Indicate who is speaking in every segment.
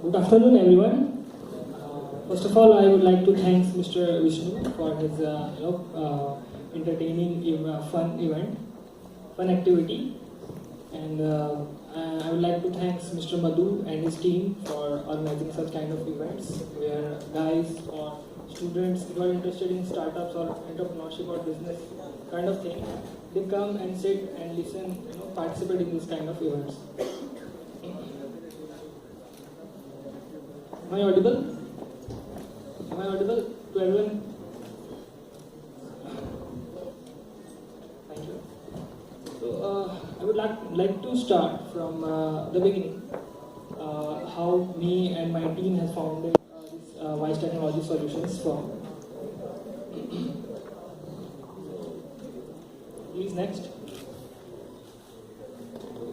Speaker 1: Good afternoon, everyone. First of all, I would like to thank Mr. Vishnu for his entertaining, fun event, fun activity, and I would like to thank Mr. Madhu and his team for organizing such kind of events where guys or students who are interested in startups or entrepreneurship or business kind of thing, they come and sit and listen, participate in this kind of events. Am I audible? Am I audible to everyone? Thank you. So I would like to start from the beginning. How me and my team has founded this Wise Technology Solutions firm. Please next.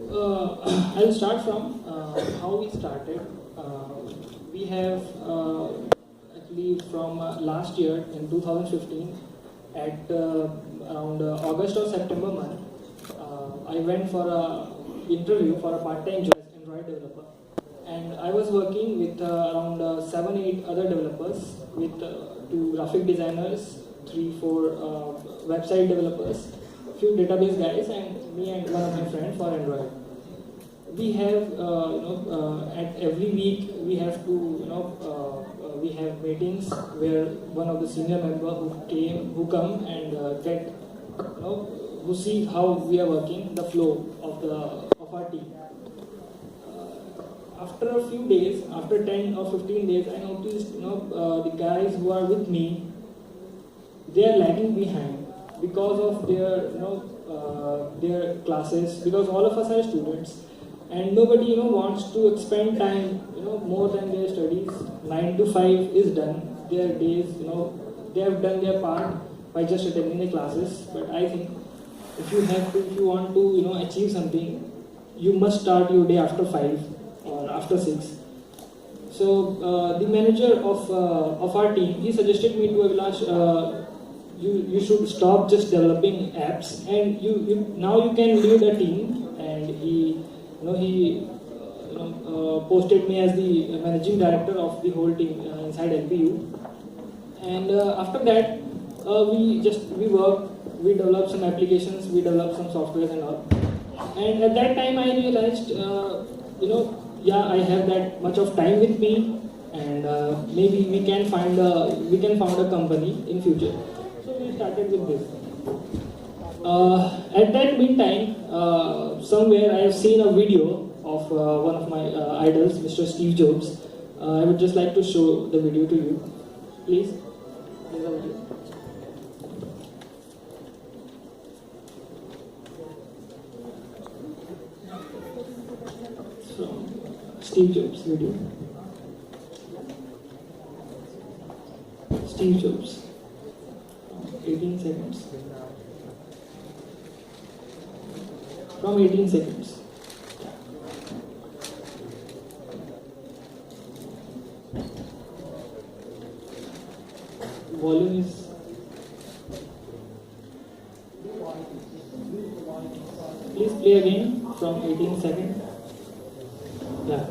Speaker 1: I will start from how we started. We have actually from last year in 2015 at around August or September month, I went for a interview for a part-time job as Android developer, and I was working with around 7-8 other developers, with 2 graphic designers, 3-4 website developers, few database guys, and me and one of my friends for Android. We have, at every week we have to, we have meetings where one of the senior member who come and get, who see how we are working, the flow of our team. After a few days, after 10 or 15 days, I noticed, the guys who are with me, they are lagging behind because of their classes, because all of us are students. And nobody, wants to spend time, more than their studies. 9 to 5 is done. Their days, they have done their part by just attending the classes. But I think if you want to, achieve something, you must start your day after 5 or after 6. So the manager of our team, he suggested me to Abhilash, you should stop just developing apps, and now you can lead a team. And he posted me as the managing director of the whole team inside LPU. And after that, we worked, we developed some applications, we developed some softwares and all. And at that time, I realized, I have that much of time with me, and maybe we can found a company in future. So we started with this. At that meantime, somewhere I have seen a video of one of my idols, Mr. Steve Jobs. I would just like to show the video to you. Please. There's a video. It's from Steve Jobs video. Steve Jobs. 18 seconds. From 18 seconds. Volume is please play again from 18 seconds. Yeah.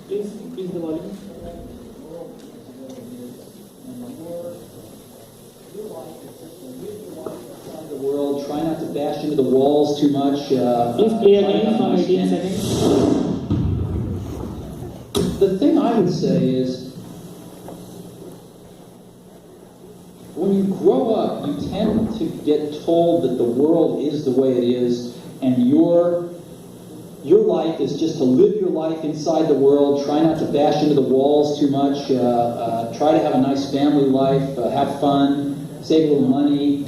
Speaker 1: Please increase the volume.
Speaker 2: The world, try not to bash into the walls too much.
Speaker 1: Please play again from 18 seconds.
Speaker 2: The thing I would say is, when you grow up, you tend to get told that the world is the way it is, and your life is just to live your life inside the world, try not to bash into the walls too much, try to have a nice family life, have fun, save a little money.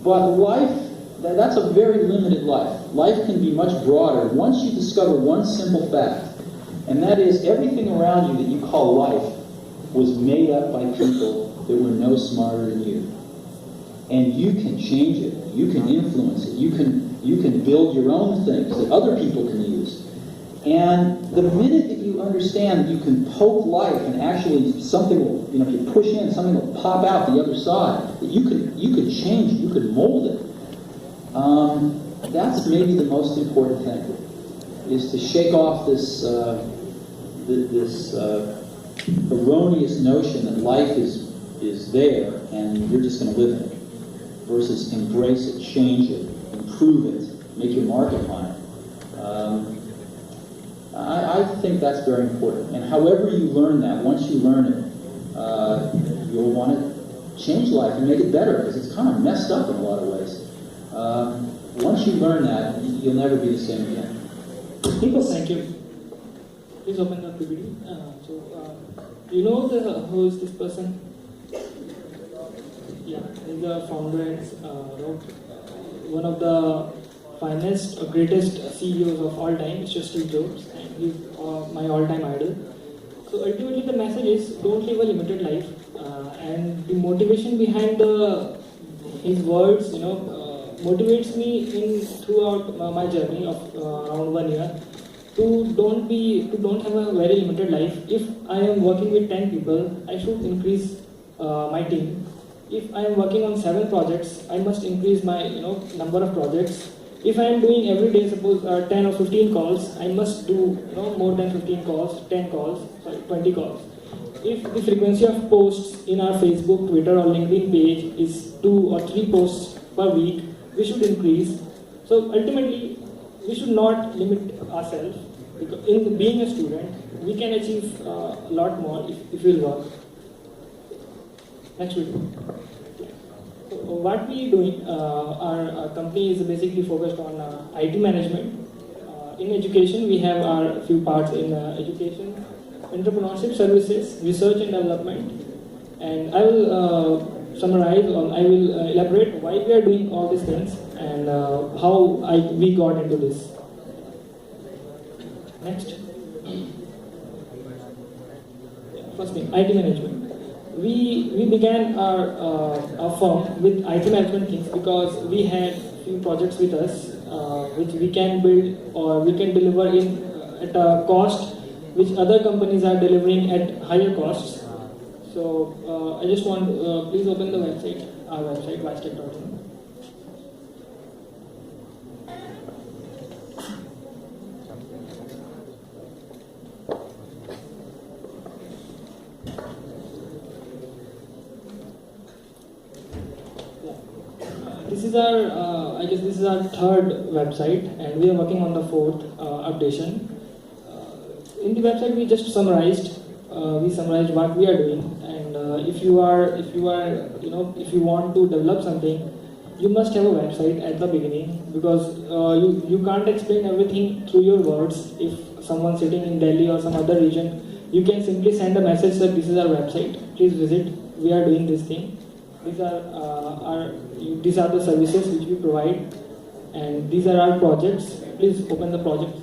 Speaker 2: But life, that's a very limited life. Life can be much broader once you discover one simple fact, and that is everything around you that you call life was made up by people that were no smarter than you. And you can change it. You can influence it. You can build your own things that other people can use. And the minute that you understand that you can poke life and actually something will, if you push in, something will pop out the other side, that you could change it, you could mold it. That's maybe the most important thing, is to shake off this erroneous notion that life is there and you're just going to live in it, versus embrace it, change it, improve it, make your mark upon it. I think that's very important. And however you learn that, once you learn it, you'll want to change life and make it better, because it's kind of messed up in a lot of ways. Once you learn that, you'll never be the same again.
Speaker 1: Thank you. Please open the PPT. You know who is this person? Yeah, he's the founder and one of the finest, greatest CEOs of all time, Mr. Steve Jobs, and he's my all-time idol. So ultimately, the message is don't live a limited life, and the motivation behind his words, motivates me throughout my journey of around 1 year. To don't have a very limited life. If I am working with 10 people, I should increase my team. If I am working on 7 projects, I must increase my number of projects. If I am doing every day, suppose 10 or 15 calls, I must do more than 15 calls, 10 calls, 20 calls. If the frequency of posts in our Facebook, Twitter, or LinkedIn page is 2 or 3 posts per week, we should increase. So ultimately, we should not limit ourselves, because in being a student, we can achieve a lot more if we work. Next video. So what we are doing, our company is basically focused on IT management. In education, we have our few parts in education, entrepreneurship services, research and development. And I will summarize, or I will elaborate why we are doing all these things and how we got into this. Next. First thing, IT management. We began our firm with IT management things because we had few projects with us which we can build or we can deliver at a cost which other companies are delivering at higher costs. So I just want please open the website, our website, vicetech.in. This is our, I guess this is our 3rd website, and we are working on the 4th updation. In the website, we just summarized. We summarized what we are doing, and if you want to develop something, you must have a website at the beginning, because you can't explain everything through your words. If someone sitting in Delhi or some other region, you can simply send a message that this is our website. Please visit. We are doing this thing. These are the services which we provide, and these are our projects. Please open the project.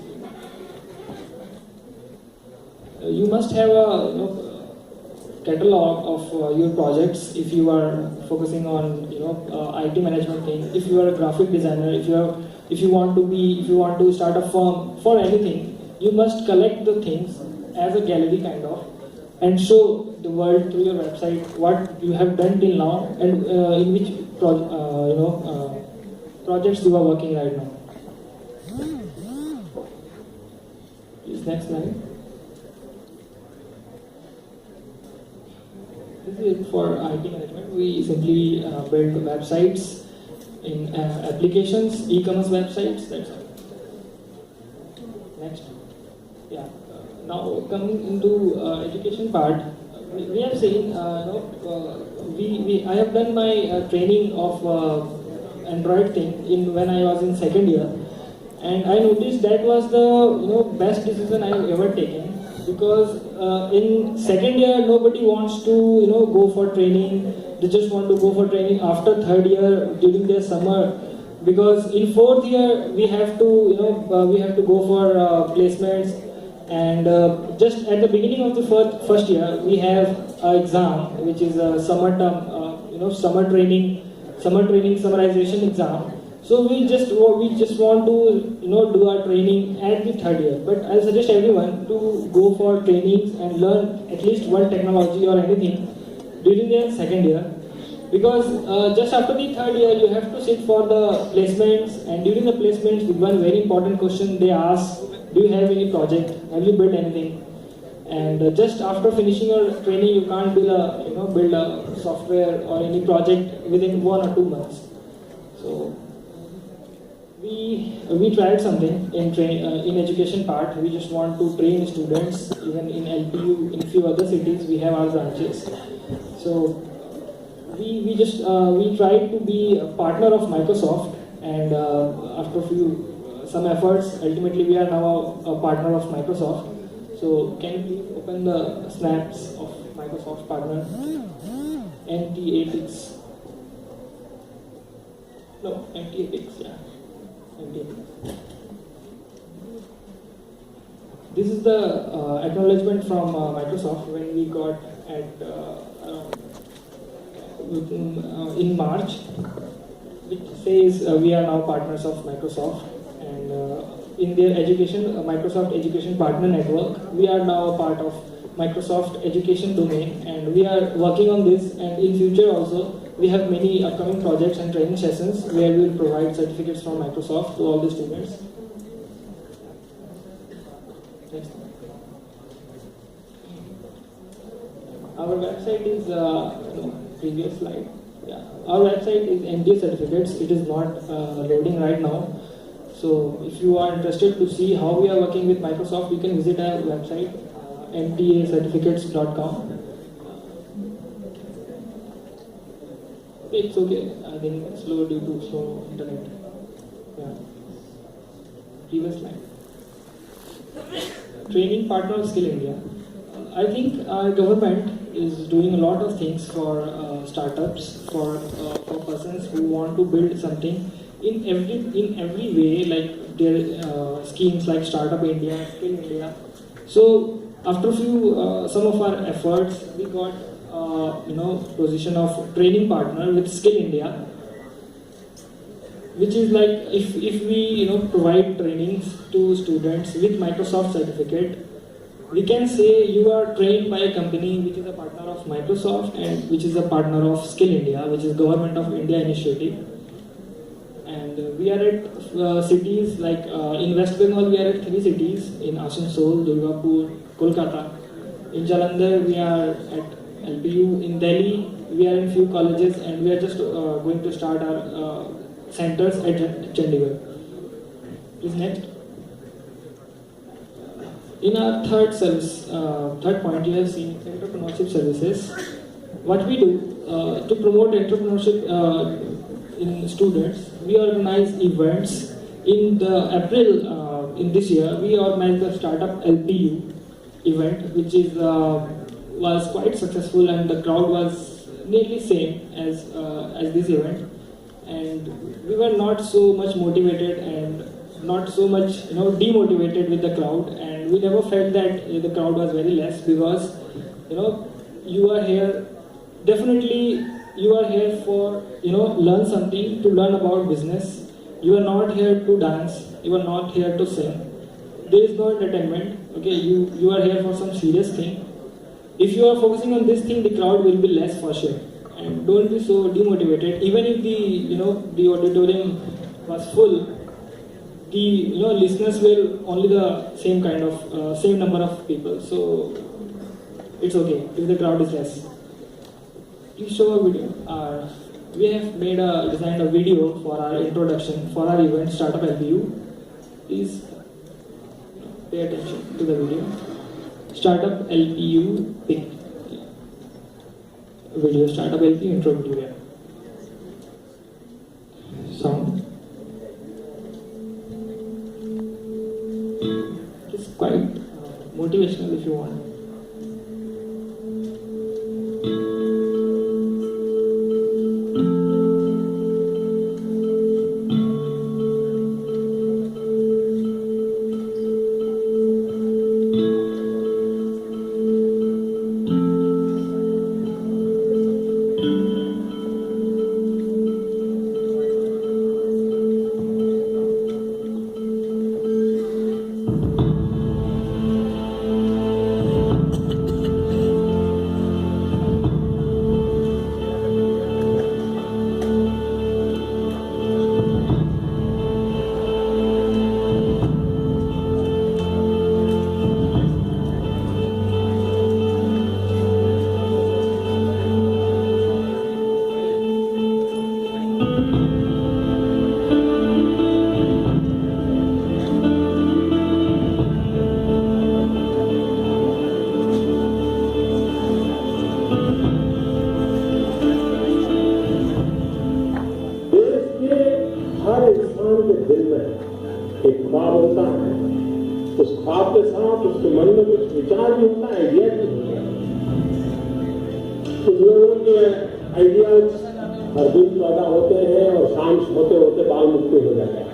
Speaker 1: You must have a catalog of your projects if you are focusing on IT management thing. If you are a graphic designer, if you want to start a firm for anything, you must collect the things as a gallery kind of, and show the world through your website what you have done till now and in which projects you are working right now. Please, next slide. This is it for IT management. We simply build websites in applications, e-commerce websites. That's all. Next. Yeah. Now coming into education part. We have seen, I have done my training of Android thing when I was in 2nd year, and I noticed that was the best decision I have ever taken, because in 2nd year nobody wants to go for training. They just want to go for training after 3rd year during their summer, because in 4th year we have to go for placements. And just at the beginning of the first year, we have an exam, which is a summer training summarization exam. So we just want to do our training at the third year. But I suggest everyone to go for trainings and learn at least one technology or anything during their second year, because just after the third year you have to sit for the placements, and during the placements one very important question they ask: do you have any project? Have you built anything? And just after finishing your training, you can't build a software or any project within 1 or 2 months. So we tried something in education part. We just want to train students even in LPU, in few other cities. We have our branches. So we tried to be a partner of Microsoft, and after some efforts, ultimately we are now a partner of Microsoft. So can you please open the snaps of Microsoft partner? NT8X. No, NT8X, yeah. NT8X. This is the acknowledgement from Microsoft when we got at in March, which says we are now partners of Microsoft, and in their Microsoft Education Partner Network, we are now a part of Microsoft Education domain, and we are working on this, and in future also we have many upcoming projects and training sessions where we will provide certificates from Microsoft to all the students. Next. Our website is previous slide. Yeah, our website is MBA certificates. It is not loading right now. So if you are interested to see how we are working with Microsoft, you can visit our website, mtacertificates.com. It's okay. I think it's slow due to slow internet. Yeah. Previous slide. Training partner of Skill India. I think our government is doing a lot of things for startups, for persons who want to build something in every way, like their schemes like Startup India, Skill India. So after some of our efforts, we got position of training partner with Skill India, which is like if we provide trainings to students with Microsoft certificate, we can say you are trained by a company which is a partner of Microsoft and which is a partner of Skill India, which is Government of India initiative. And we are at cities like in West Bengal, we are at 3 cities: in Asansol, Durgapur, Kolkata. In Jalandhar, we are at LPU. In Delhi, we are in few colleges, and we are just going to start our centers at Chandigarh. Please next. In our third point, you have seen entrepreneurship services. What we do to promote entrepreneurship in students, we organize events. In the April in this year, we organized the Startup LPU event, which was quite successful, and the crowd was nearly same as this event. And we were not so much motivated and not so much demotivated with the crowd, and we never felt that the crowd was very less, because you are here, definitely you are here for learn something, to learn about business. You are not here to dance, you are not here to sing. There is no entertainment. Okay, you are here for some serious thing. If you are focusing on this thing, the crowd will be less for sure. And don't be so demotivated. Even if the auditorium was full, the listeners will only the same kind of same number of people. So it's okay if the crowd is less. Please show a video. We have designed a video for our introduction for our event Startup LPU. Please pay attention to the video. Startup LPU pick. Video Startup LPU intro video. Sound. It's quite motivational if you want.
Speaker 3: हर इंसान के दिल में एक ख्वाब होता है, उस ख्वाब के साथ उसके मन में कुछ विचार भी होता है, आइडिया भी होता है। कुछ लोगों के आइडियाज हर दिन पैदा होते हैं और शाम होते होते बाल मुक्ति हो जाते हैं,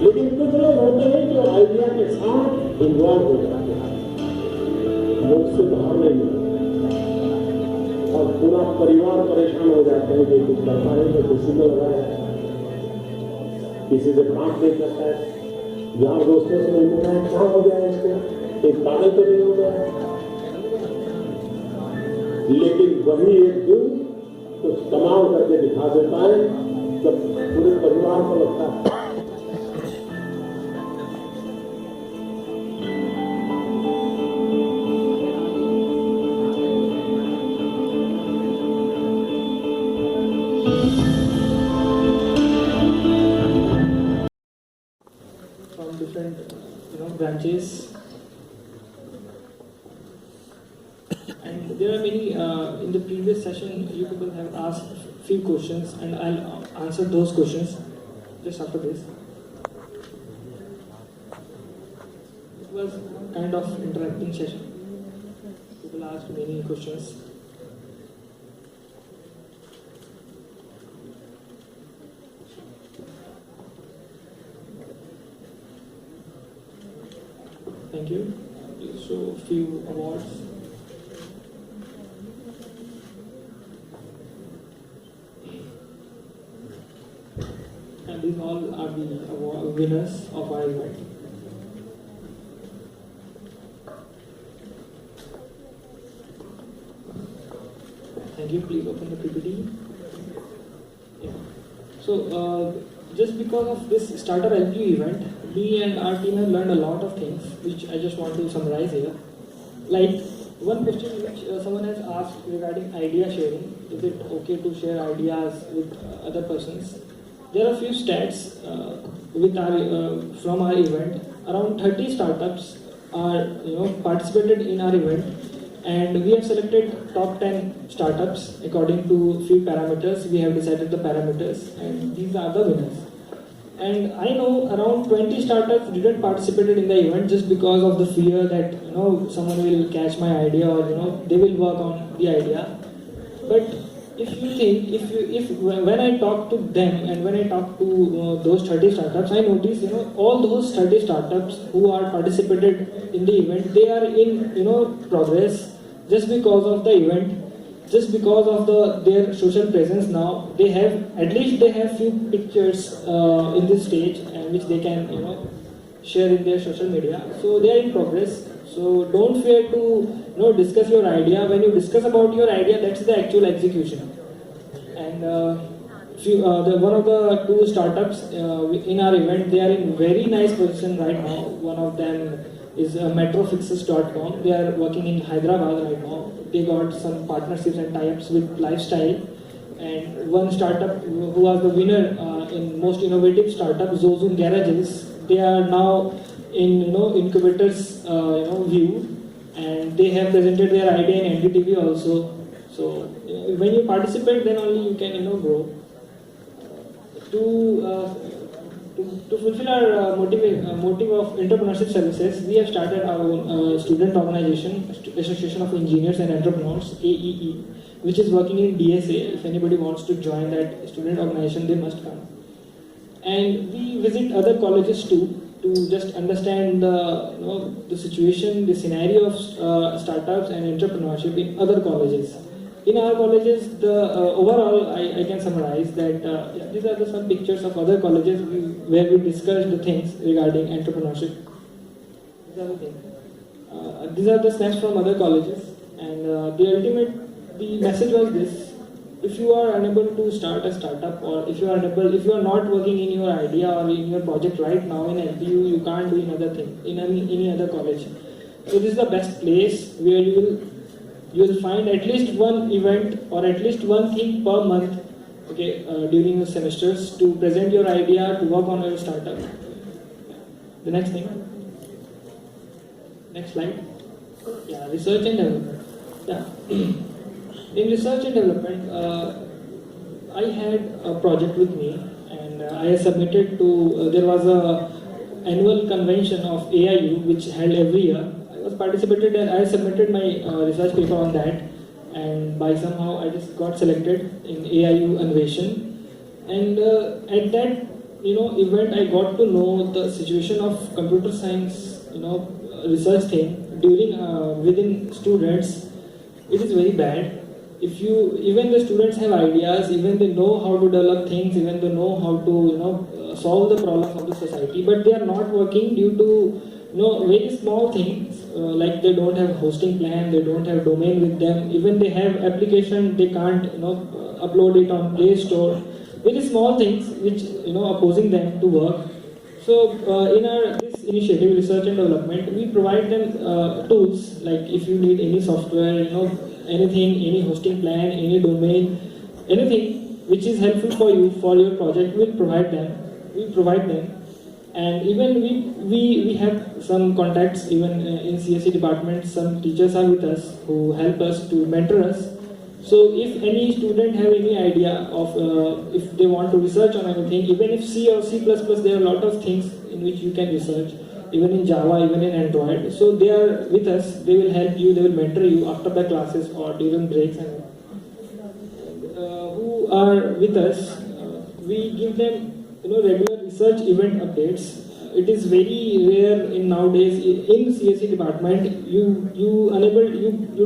Speaker 3: लेकिन कुछ लोग होते हैं जो आइडिया के साथ इन्वॉल्व हो जाते हैं, वो उससे बाहर नहीं निकलते और पूरा परिवार परेशान हो जाते हैं। जो कुछ करता है तो किसी में लगा है, किसी से बात नहीं करता है, यार दोस्तों से नहीं मिलता है, क्या हो गया इसको, एक पागल तो नहीं हो गया। लेकिन वही एक दिन कुछ कमाल करके दिखा देता है, जब पूरे परिवार को लगता है
Speaker 1: different branches, and there are many in the previous session you people have asked few questions and I'll answer those questions just after this. It was kind of interacting session. People asked many questions. Thank you. So few awards. And these all are the award winners of our event. Thank you. Please open the PPT. Yeah. So just because of this starter LQ event, we and our team have learned a lot of things, which I just want to summarize here. Like one question which someone has asked regarding idea sharing: is it okay to share ideas with other persons? There are few stats with our from our event. Around 30 startups are participated in our event, and we have selected top 10 startups according to few parameters. We have decided the parameters, and these are the winners. And I know around 20 startups didn't participate in the event just because of the fear that someone will catch my idea or they will work on the idea. But if you think, if when I talk to them and when I talk to those 30 startups, I notice all those 30 startups who are participated in the event, they are in progress just because of the event. Just because of their social presence now, they have few pictures in this stage and which they can share in their social media. So they are in progress. So don't fear to discuss your idea. When you discuss about your idea, that's the actual execution. And one of the two startups in our event, they are in very nice position right now. One of them is metrofixes.com. They are working in Hyderabad right now. They got some partnerships and tie-ups with Lifestyle. And one startup who was the winner in most innovative startup, Zozun Garages, they are now in incubators view, and they have presented their idea in NDTV also. So when you participate, then only you can grow. To fulfill our motive of entrepreneurship services, we have started our own student organization, Association of Engineers and Entrepreneurs, AEE, which is working in DSA. If anybody wants to join that student organization, they must come. And we visit other colleges too, to just understand the situation, the scenario of startups and entrepreneurship in other colleges. In our colleges, overall, I can summarize that these are some pictures of other colleges where we discussed the things regarding entrepreneurship. These are the snaps from other colleges, and the message was this: if you are unable to start a startup, or if you are not working in your idea or in your project right now in LPU, you can't do another thing in any other college. So this is the best place where you will find at least one event or at least one thing per month okay, during the semesters to present your idea, to work on your startup. The next thing. Next slide. Yeah, research and development. Yeah. In research and development, I had a project with me, and I submitted to. There was a annual convention of AIU which held every year. I was participated and I submitted my research paper on that, and by somehow I just got selected in AIU Innovation. And at that event, I got to know the situation of computer science research thing during within students. It is very bad. If you even the students have ideas, even they know how to develop things, even they know how to solve the problems of the society, but they are not working due to very small things like they don't have hosting plan, they don't have domain with them, even they have application, they can't upload it on Play Store. Very small things which opposing them to work. So in our this initiative, research and development, we provide them tools like if you need any software, anything, any hosting plan, any domain, anything which is helpful for you for your project, we'll provide them. We provide them, and even we have some contacts even in CSE department. Some teachers are with us who help us to mentor us. So if any student have any idea of if they want to research on anything, even if C or C++, there are a lot of things in which you can research, even in Java, even in Android. So they are with us, they will help you, they will mentor you after the classes or during breaks. And who are with us, we give them regular research event updates. It is very rare in nowadays in CSE department. You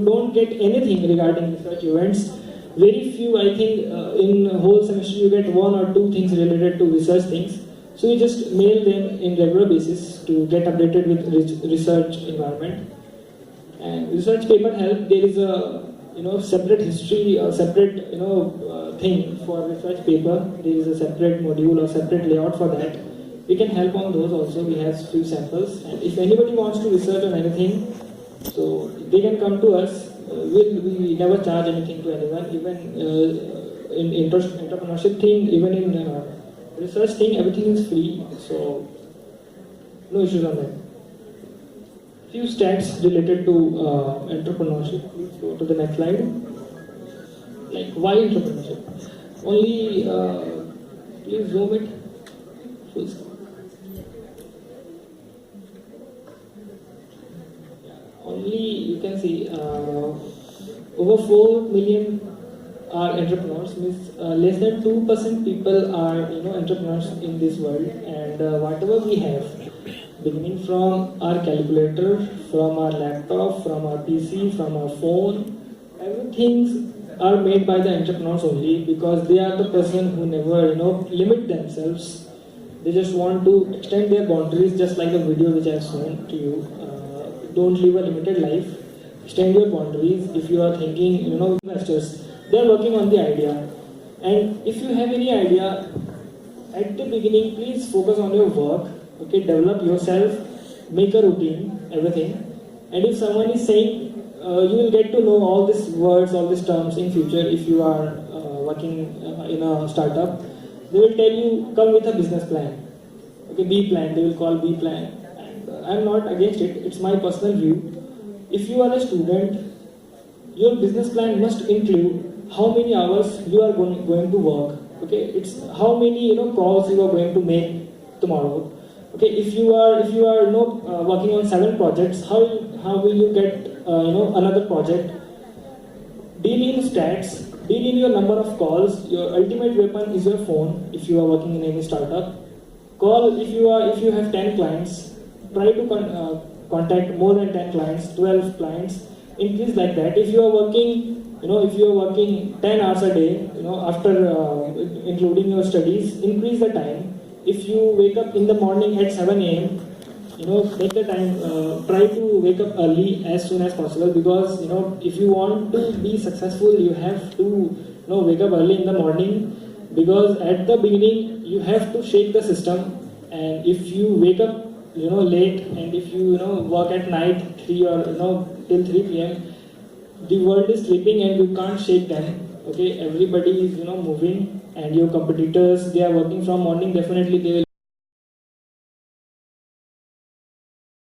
Speaker 1: don't get anything regarding research events. Very few, I think, in whole semester you get one or two things related to research things. So we just mail them in regular basis to get updated with research environment. And research paper help. There is a separate history, a separate thing for research paper. There is a separate module or separate layout for that. We can help on those also. We have few samples, and if anybody wants to research on anything, so they can come to us. We never charge anything to anyone. Even in entrepreneurship thing, even in research thing, everything is free. So no issues on that. Few stats related to entrepreneurship. Please go to the next slide. Like why entrepreneurship? Only please zoom it. Full screen. Only you can see over 4 million are entrepreneurs. Means less than 2% people are entrepreneurs in this world. And whatever we have, beginning from our calculator, from our laptop, from our PC, from our phone, everything are made by the entrepreneurs only, because they are the person who never limit themselves. They just want to extend their boundaries, just like the video which I have shown to you. Don't live a limited life. Extend your boundaries. If you are thinking, investors, they are working on the idea. And if you have any idea, at the beginning, please focus on your work. Okay, develop yourself, make a routine, everything. And if someone is saying, you will get to know all these words, all these terms in future if you are working in a startup. They will tell you, come with a business plan. Okay, B plan, they will call B plan. And I'm not against it, it's my personal view. If you are a student, your business plan must include how many hours you are going to work. Okay, it's how many calls you are going to make tomorrow. Okay, if you are working on 7 projects, how will you get another project? Deal in stats, deal in your number of calls. Your ultimate weapon is your phone. If you are working in any startup, call if you have 10 clients. Try to contact more than 10 clients, 12 clients. Increase like that. If you are working 10 hours a day, after including your studies, increase the time. If you wake up in the morning at 7 a.m., take the time, try to wake up early as soon as possible, because if you want to be successful, you have to wake up early in the morning, because at the beginning you have to shake the system. And if you wake up late, and if you work at night 3 or till 3 p.m., the world is sleeping and you can't shake them. Okay, everybody is moving, and your competitors, they are working from morning. Definitely they will